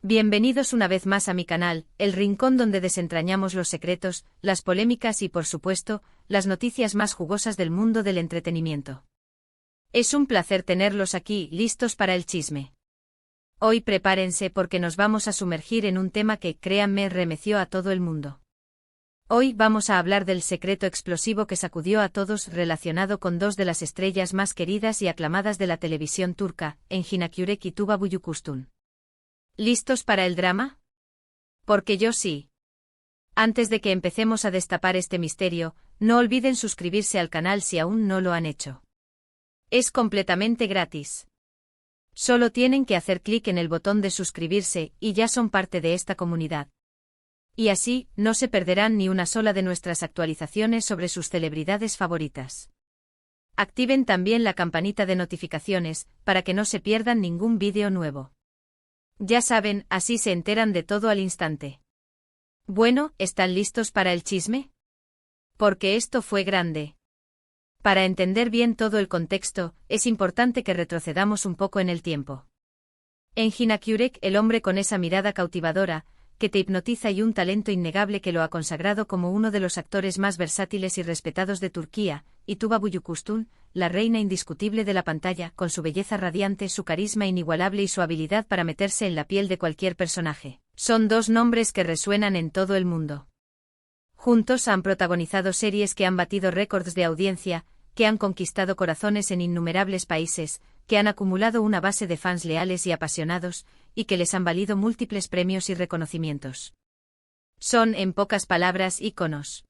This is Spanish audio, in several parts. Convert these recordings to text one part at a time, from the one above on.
Bienvenidos una vez más a mi canal, el rincón donde desentrañamos los secretos, las polémicas y, por supuesto, las noticias más jugosas del mundo del entretenimiento. Es un placer tenerlos aquí, listos para el chisme. Hoy prepárense porque nos vamos a sumergir en un tema que, créanme, remeció a todo el mundo. Hoy vamos a hablar del secreto explosivo que sacudió a todos relacionado con dos de las estrellas más queridas y aclamadas de la televisión turca, Engin Akyürek y Tuba Büyüküstün. ¿Listos para el drama? Porque yo sí. Antes de que empecemos a destapar este misterio, no olviden suscribirse al canal si aún no lo han hecho. Es completamente gratis. Solo tienen que hacer clic en el botón de suscribirse y ya son parte de esta comunidad. Y así, no se perderán ni una sola de nuestras actualizaciones sobre sus celebridades favoritas. Activen también la campanita de notificaciones, para que no se pierdan ningún vídeo nuevo. Ya saben, así se enteran de todo al instante. Bueno, ¿están listos para el chisme? Porque esto fue grande. Para entender bien todo el contexto, es importante que retrocedamos un poco en el tiempo. Engin Akyürek, el hombre con esa mirada cautivadora, que te hipnotiza y un talento innegable que lo ha consagrado como uno de los actores más versátiles y respetados de Turquía, y Tuba Büyüküstün, la reina indiscutible de la pantalla, con su belleza radiante, su carisma inigualable y su habilidad para meterse en la piel de cualquier personaje. Son dos nombres que resuenan en todo el mundo. Juntos han protagonizado series que han batido récords de audiencia, que han conquistado corazones en innumerables países, que han acumulado una base de fans leales y apasionados, y que les han valido múltiples premios y reconocimientos. Son, en pocas palabras, íconos.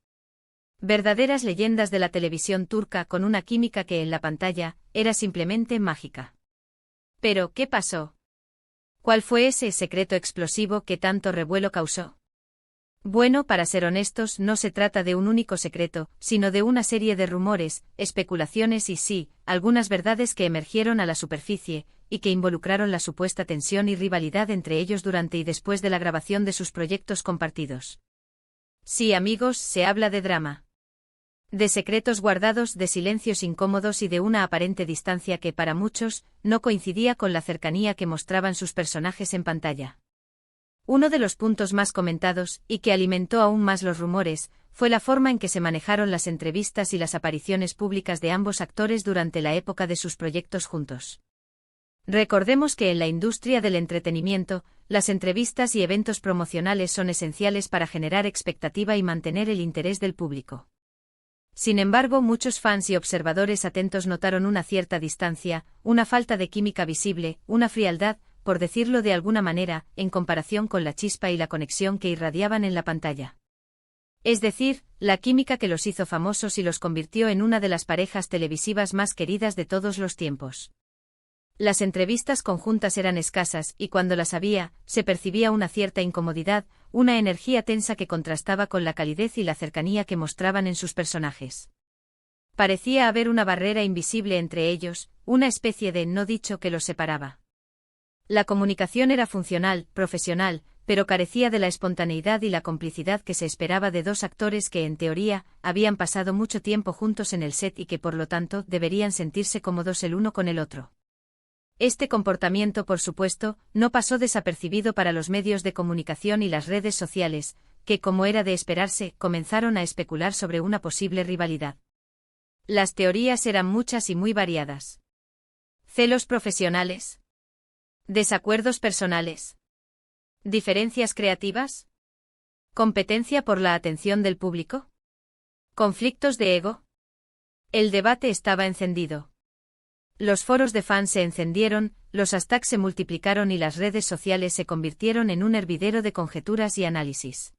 Verdaderas leyendas de la televisión turca con una química que en la pantalla era simplemente mágica. Pero, ¿qué pasó? ¿Cuál fue ese secreto explosivo que tanto revuelo causó? Bueno, para ser honestos, no se trata de un único secreto, sino de una serie de rumores, especulaciones y sí, algunas verdades que emergieron a la superficie, y que involucraron la supuesta tensión y rivalidad entre ellos durante y después de la grabación de sus proyectos compartidos. Sí, amigos, se habla de drama. De secretos guardados, de silencios incómodos y de una aparente distancia que, para muchos, no coincidía con la cercanía que mostraban sus personajes en pantalla. Uno de los puntos más comentados, y que alimentó aún más los rumores, fue la forma en que se manejaron las entrevistas y las apariciones públicas de ambos actores durante la época de sus proyectos juntos. Recordemos que en la industria del entretenimiento, las entrevistas y eventos promocionales son esenciales para generar expectativa y mantener el interés del público. Sin embargo, muchos fans y observadores atentos notaron una cierta distancia, una falta de química visible, una frialdad, por decirlo de alguna manera, en comparación con la chispa y la conexión que irradiaban en la pantalla. Es decir, la química que los hizo famosos y los convirtió en una de las parejas televisivas más queridas de todos los tiempos. Las entrevistas conjuntas eran escasas y cuando las había, se percibía una cierta incomodidad, una energía tensa que contrastaba con la calidez y la cercanía que mostraban en sus personajes. Parecía haber una barrera invisible entre ellos, una especie de no dicho que los separaba. La comunicación era funcional, profesional, pero carecía de la espontaneidad y la complicidad que se esperaba de dos actores que, en teoría, habían pasado mucho tiempo juntos en el set y que por lo tanto deberían sentirse cómodos el uno con el otro. Este comportamiento, por supuesto, no pasó desapercibido para los medios de comunicación y las redes sociales, que, como era de esperarse, comenzaron a especular sobre una posible rivalidad. Las teorías eran muchas y muy variadas. ¿Celos profesionales? ¿Desacuerdos personales? ¿Diferencias creativas? ¿Competencia por la atención del público? ¿Conflictos de ego? El debate estaba encendido. Los foros de fans se encendieron, los hashtags se multiplicaron y las redes sociales se convirtieron en un hervidero de conjeturas y análisis.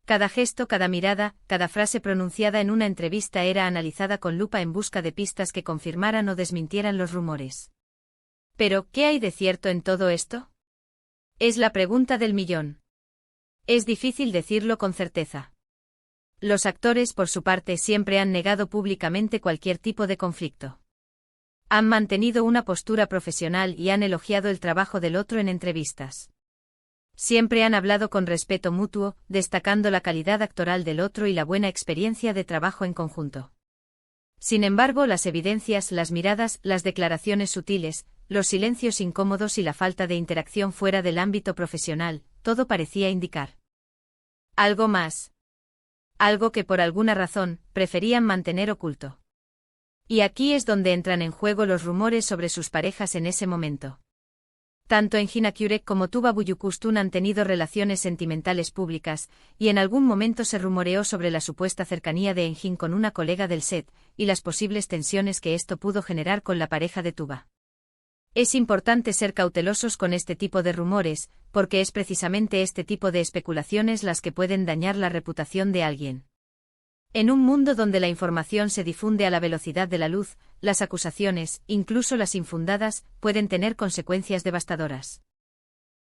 Cada gesto, cada mirada, cada frase pronunciada en una entrevista era analizada con lupa en busca de pistas que confirmaran o desmintieran los rumores. Pero, ¿qué hay de cierto en todo esto? Es la pregunta del millón. Es difícil decirlo con certeza. Los actores, por su parte, siempre han negado públicamente cualquier tipo de conflicto. Han mantenido una postura profesional y han elogiado el trabajo del otro en entrevistas. Siempre han hablado con respeto mutuo, destacando la calidad actoral del otro y la buena experiencia de trabajo en conjunto. Sin embargo, las evidencias, las miradas, las declaraciones sutiles, los silencios incómodos y la falta de interacción fuera del ámbito profesional, todo parecía indicar algo más. Algo que por alguna razón, preferían mantener oculto. Y aquí es donde entran en juego los rumores sobre sus parejas en ese momento. Tanto Engin Akyurek como Tuba Büyüküstün han tenido relaciones sentimentales públicas, y en algún momento se rumoreó sobre la supuesta cercanía de Engin con una colega del set, y las posibles tensiones que esto pudo generar con la pareja de Tuba. Es importante ser cautelosos con este tipo de rumores, porque es precisamente este tipo de especulaciones las que pueden dañar la reputación de alguien. En un mundo donde la información se difunde a la velocidad de la luz, las acusaciones, incluso las infundadas, pueden tener consecuencias devastadoras.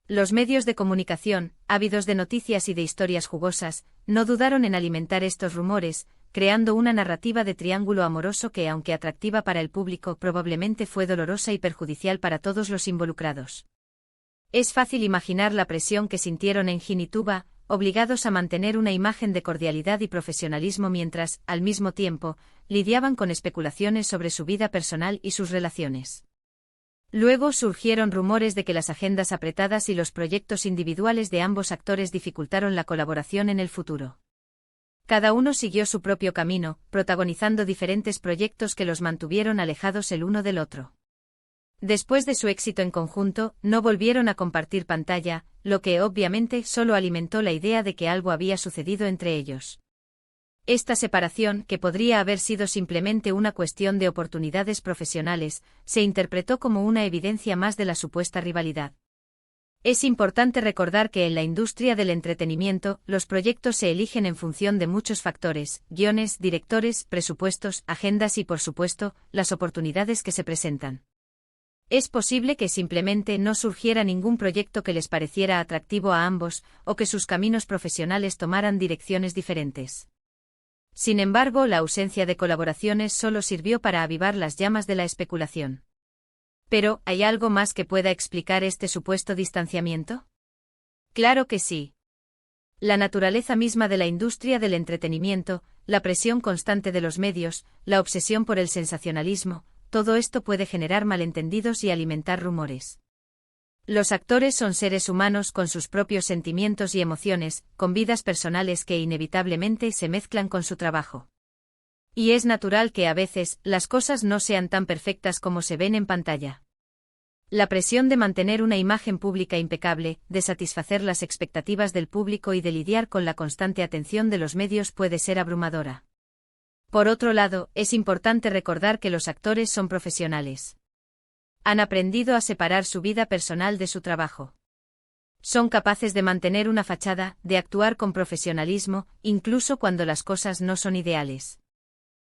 Los medios de comunicación, ávidos de noticias y de historias jugosas, no dudaron en alimentar estos rumores, creando una narrativa de triángulo amoroso que, aunque atractiva para el público, probablemente fue dolorosa y perjudicial para todos los involucrados. Es fácil imaginar la presión que sintieron Engin y Tuba, obligados a mantener una imagen de cordialidad y profesionalismo mientras, al mismo tiempo, lidiaban con especulaciones sobre su vida personal y sus relaciones. Luego surgieron rumores de que las agendas apretadas y los proyectos individuales de ambos actores dificultaron la colaboración en el futuro. Cada uno siguió su propio camino, protagonizando diferentes proyectos que los mantuvieron alejados el uno del otro. Después de su éxito en conjunto, no volvieron a compartir pantalla, lo que obviamente solo alimentó la idea de que algo había sucedido entre ellos. Esta separación, que podría haber sido simplemente una cuestión de oportunidades profesionales, se interpretó como una evidencia más de la supuesta rivalidad. Es importante recordar que en la industria del entretenimiento, los proyectos se eligen en función de muchos factores: guiones, directores, presupuestos, agendas y, por supuesto, las oportunidades que se presentan. Es posible que simplemente no surgiera ningún proyecto que les pareciera atractivo a ambos, o que sus caminos profesionales tomaran direcciones diferentes. Sin embargo, la ausencia de colaboraciones solo sirvió para avivar las llamas de la especulación. Pero, ¿hay algo más que pueda explicar este supuesto distanciamiento? Claro que sí. La naturaleza misma de la industria del entretenimiento, la presión constante de los medios, la obsesión por el sensacionalismo, todo esto puede generar malentendidos y alimentar rumores. Los actores son seres humanos con sus propios sentimientos y emociones, con vidas personales que inevitablemente se mezclan con su trabajo. Y es natural que a veces las cosas no sean tan perfectas como se ven en pantalla. La presión de mantener una imagen pública impecable, de satisfacer las expectativas del público y de lidiar con la constante atención de los medios puede ser abrumadora. Por otro lado, es importante recordar que los actores son profesionales. Han aprendido a separar su vida personal de su trabajo. Son capaces de mantener una fachada, de actuar con profesionalismo, incluso cuando las cosas no son ideales.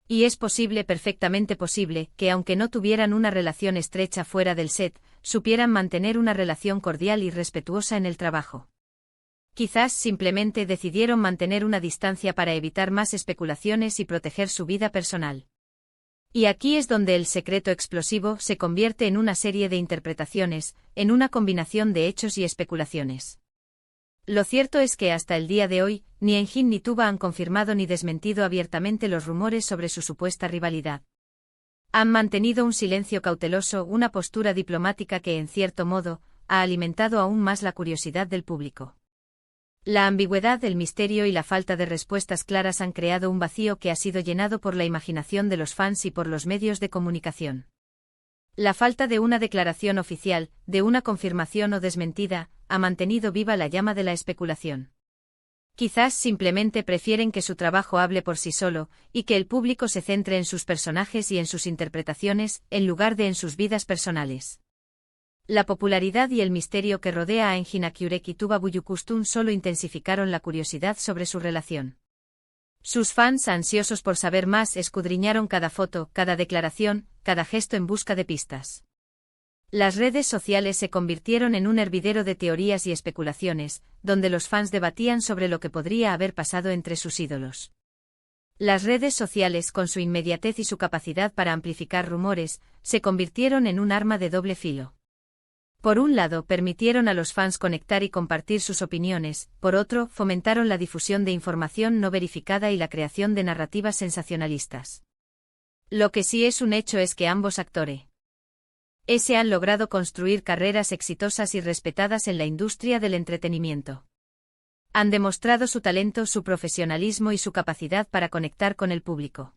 Y es posible, perfectamente posible, que aunque no tuvieran una relación estrecha fuera del set, supieran mantener una relación cordial y respetuosa en el trabajo. Quizás simplemente decidieron mantener una distancia para evitar más especulaciones y proteger su vida personal. Y aquí es donde el secreto explosivo se convierte en una serie de interpretaciones, en una combinación de hechos y especulaciones. Lo cierto es que hasta el día de hoy, ni Engin ni Tuba han confirmado ni desmentido abiertamente los rumores sobre su supuesta rivalidad. Han mantenido un silencio cauteloso, una postura diplomática que, en cierto modo, ha alimentado aún más la curiosidad del público. La ambigüedad, el misterio y la falta de respuestas claras han creado un vacío que ha sido llenado por la imaginación de los fans y por los medios de comunicación. La falta de una declaración oficial, de una confirmación o desmentida, ha mantenido viva la llama de la especulación. Quizás simplemente prefieren que su trabajo hable por sí solo, y que el público se centre en sus personajes y en sus interpretaciones, en lugar de en sus vidas personales. La popularidad y el misterio que rodea a Engin Akyurek y Tuba Büyüküstün solo intensificaron la curiosidad sobre su relación. Sus fans, ansiosos por saber más, escudriñaron cada foto, cada declaración, cada gesto en busca de pistas. Las redes sociales se convirtieron en un hervidero de teorías y especulaciones, donde los fans debatían sobre lo que podría haber pasado entre sus ídolos. Las redes sociales, con su inmediatez y su capacidad para amplificar rumores, se convirtieron en un arma de doble filo. Por un lado, permitieron a los fans conectar y compartir sus opiniones, por otro, fomentaron la difusión de información no verificada y la creación de narrativas sensacionalistas. Lo que sí es un hecho es que ambos actores Han logrado construir carreras exitosas y respetadas en la industria del entretenimiento. Han demostrado su talento, su profesionalismo y su capacidad para conectar con el público.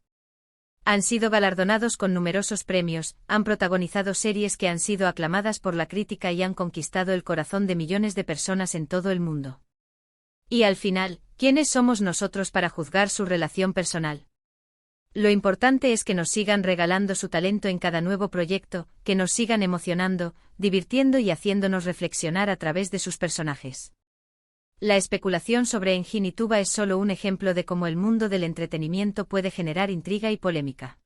Han sido galardonados con numerosos premios, han protagonizado series que han sido aclamadas por la crítica y han conquistado el corazón de millones de personas en todo el mundo. Y al final, ¿quiénes somos nosotros para juzgar su relación personal? Lo importante es que nos sigan regalando su talento en cada nuevo proyecto, que nos sigan emocionando, divirtiendo y haciéndonos reflexionar a través de sus personajes. La especulación sobre Engin y Tuba es solo un ejemplo de cómo el mundo del entretenimiento puede generar intriga y polémica.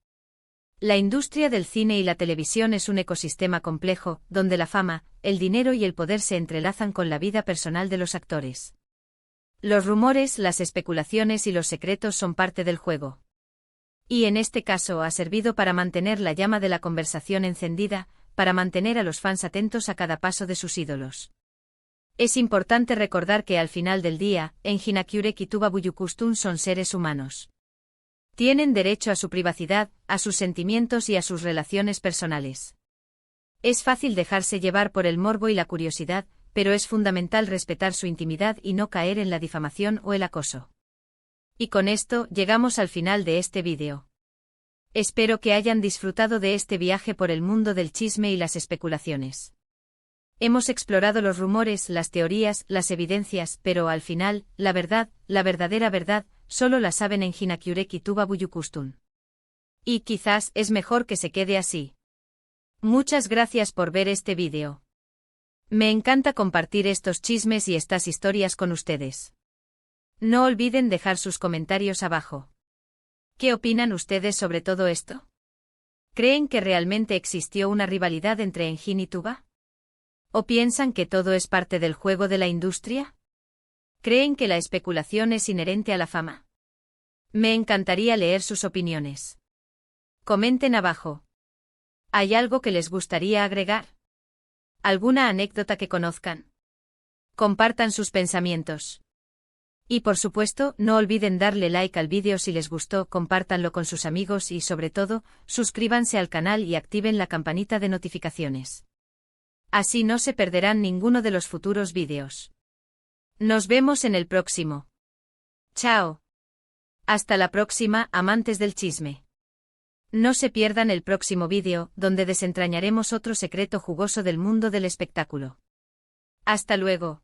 La industria del cine y la televisión es un ecosistema complejo, donde la fama, el dinero y el poder se entrelazan con la vida personal de los actores. Los rumores, las especulaciones y los secretos son parte del juego. Y en este caso ha servido para mantener la llama de la conversación encendida, para mantener a los fans atentos a cada paso de sus ídolos. Es importante recordar que al final del día, Engin Akyurek y Tuba Büyüküstün son seres humanos. Tienen derecho a su privacidad, a sus sentimientos y a sus relaciones personales. Es fácil dejarse llevar por el morbo y la curiosidad, pero es fundamental respetar su intimidad y no caer en la difamación o el acoso. Y con esto llegamos al final de este vídeo. Espero que hayan disfrutado de este viaje por el mundo del chisme y las especulaciones. Hemos explorado los rumores, las teorías, las evidencias, pero al final, la verdad, la verdadera verdad, solo la saben Engin Akyurek y Tuba Büyüküstün. Y quizás es mejor que se quede así. Muchas gracias por ver este vídeo. Me encanta compartir estos chismes y estas historias con ustedes. No olviden dejar sus comentarios abajo. ¿Qué opinan ustedes sobre todo esto? ¿Creen que realmente existió una rivalidad entre Engin y Tuba? ¿O piensan que todo es parte del juego de la industria? ¿Creen que la especulación es inherente a la fama? Me encantaría leer sus opiniones. Comenten abajo. ¿Hay algo que les gustaría agregar? ¿Alguna anécdota que conozcan? Compartan sus pensamientos. Y por supuesto, no olviden darle like al vídeo si les gustó, compártanlo con sus amigos y sobre todo, suscríbanse al canal y activen la campanita de notificaciones. Así no se perderán ninguno de los futuros vídeos. Nos vemos en el próximo. Chao. Hasta la próxima, amantes del chisme. No se pierdan el próximo vídeo, donde desentrañaremos otro secreto jugoso del mundo del espectáculo. Hasta luego.